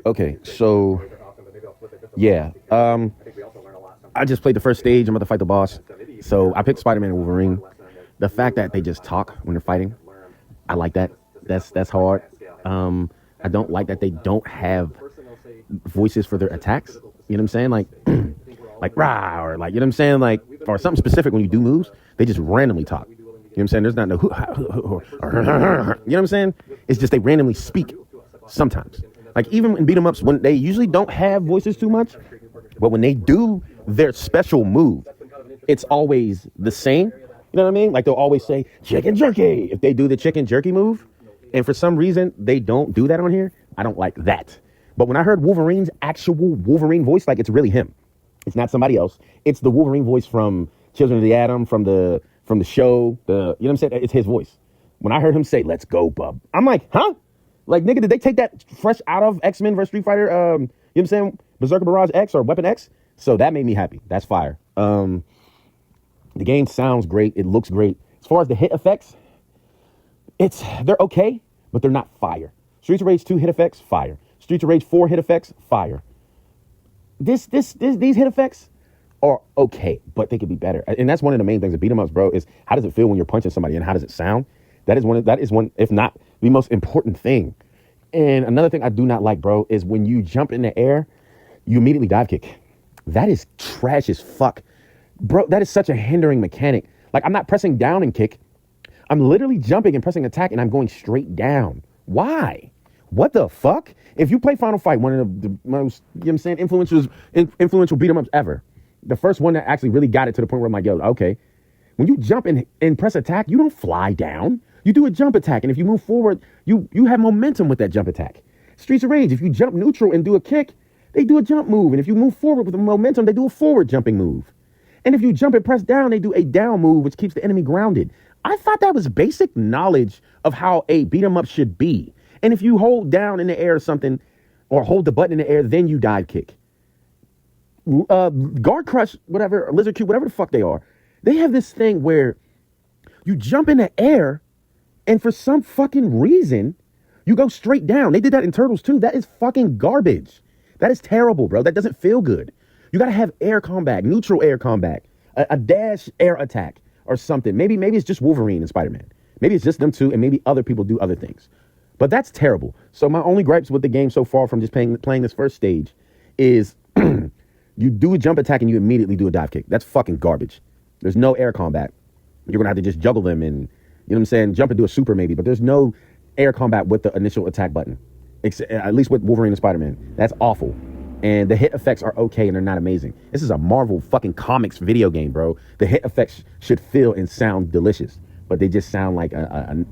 Okay, so yeah, I just played the first stage. I'm about to fight the boss. So I picked Spider-Man and Wolverine. The fact that they just talk when they're fighting, I like that. That's hard. I don't like that they don't have voices for their attacks. You know what I'm saying? Like, like rah, or like, you know what I'm saying? Like, or something specific when you do moves, they just randomly talk. You know what I'm saying? There's not no, you know what I'm saying? It's just they randomly speak sometimes. Like even in beat 'em ups, when they usually don't have voices too much, but when they do their special move, it's always the same. You know what I mean? Like they'll always say chicken jerky if they do the chicken jerky move. And for some reason, they don't do that on here. I don't like that. But when I heard Wolverine's actual Wolverine voice, like it's really him. It's not somebody else. It's the Wolverine voice from Children of the Atom, from the show. You know what I'm saying? It's his voice. When I heard him say, "Let's go, bub," I'm like, huh? Like, nigga, did they take that fresh out of X-Men vs. Street Fighter? You know what I'm saying? Berserker Barrage X or Weapon X? So that made me happy. That's fire. The game sounds great. It looks great. As far as the hit effects, they're okay, but they're not fire. Streets of Rage 2 hit effects, fire. Streets of Rage 4 hit effects, fire. These hit effects are okay, but they could be better. And that's one of the main things of beat 'em ups, bro, is how does it feel when you're punching somebody and how does it sound? That is one, if not the most important thing. And another thing I do not like, bro, is when you jump in the air, you immediately dive kick. That is trash as fuck. Bro, that is such a hindering mechanic. Like, I'm not pressing down and kick. I'm literally jumping and pressing attack and I'm going straight down. Why? What the fuck? If you play Final Fight, one of the most, you know what I'm saying, influential beat 'em ups ever, the first one that actually really got it to the point where I'm like, yo, okay, when you jump and press attack, you don't fly down. You do a jump attack, and if you move forward, you have momentum with that jump attack. Streets of Rage, if you jump neutral and do a kick, they do a jump move, and if you move forward with the momentum, they do a forward jumping move. And if you jump and press down, they do a down move, which keeps the enemy grounded. I thought that was basic knowledge of how a beat 'em up should be. And if you hold down in the air or something, or hold the button in the air, then you dive kick. Guard Crush, whatever, or Lizard Cube, whatever the fuck they are, they have this thing where you jump in the air, and for some fucking reason, you go straight down. They did that in Turtles too. That is fucking garbage. That is terrible, bro. That doesn't feel good. You gotta have air combat, neutral air combat, a dash air attack or something. Maybe it's just Wolverine and Spider-Man. Maybe it's just them two, and maybe other people do other things. But that's terrible. So my only gripes with the game so far from just playing this first stage is you do a jump attack and you immediately do a dive kick. That's fucking garbage. There's no air combat. You're gonna have to just juggle them and, you know what I'm saying, jump and do a super maybe, but there's no air combat with the initial attack button. At least with Wolverine and Spider-Man. That's awful. And the hit effects are okay and they're not amazing. This is a Marvel fucking comics video game, bro. The hit effects should feel and sound delicious, but they just sound like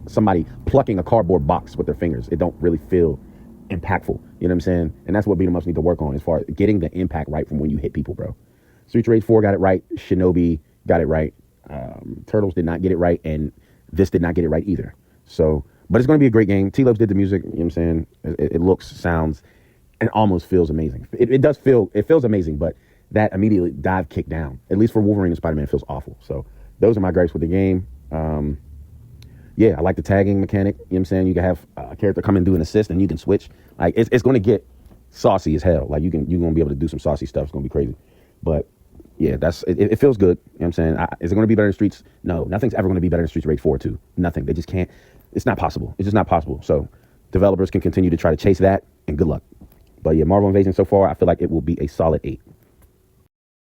somebody plucking a cardboard box with their fingers. It don't really feel impactful. You know what I'm saying? And that's what beat 'em ups need to work on as far as getting the impact right from when you hit people, bro. Streets of Rage 4 got it right. Shinobi got it right. Turtles did not get it right, and this did not get it right either. So, but it's going to be a great game. T-Lopes did the music. You know what I'm saying? It looks, sounds, and almost feels amazing. It feels amazing, but that immediately dive kick down, at least for Wolverine and Spider-Man, feels awful. So those are my gripes with the game. Yeah, I like the tagging mechanic. You know what I'm saying? You can have a character come and do an assist and you can switch. Like, it's going to get saucy as hell. Like, you're going to be able to do some saucy stuff. It's going to be crazy. But yeah, it feels good. You know what I'm saying? Is it going to be better in Streets? No, nothing's ever going to be better in Streets of Rage 4 2. Nothing. They just can't. It's not possible. It's just not possible. So developers can continue to try to chase that, and good luck. But yeah, Marvel Invasion so far, I feel like it will be a solid 8.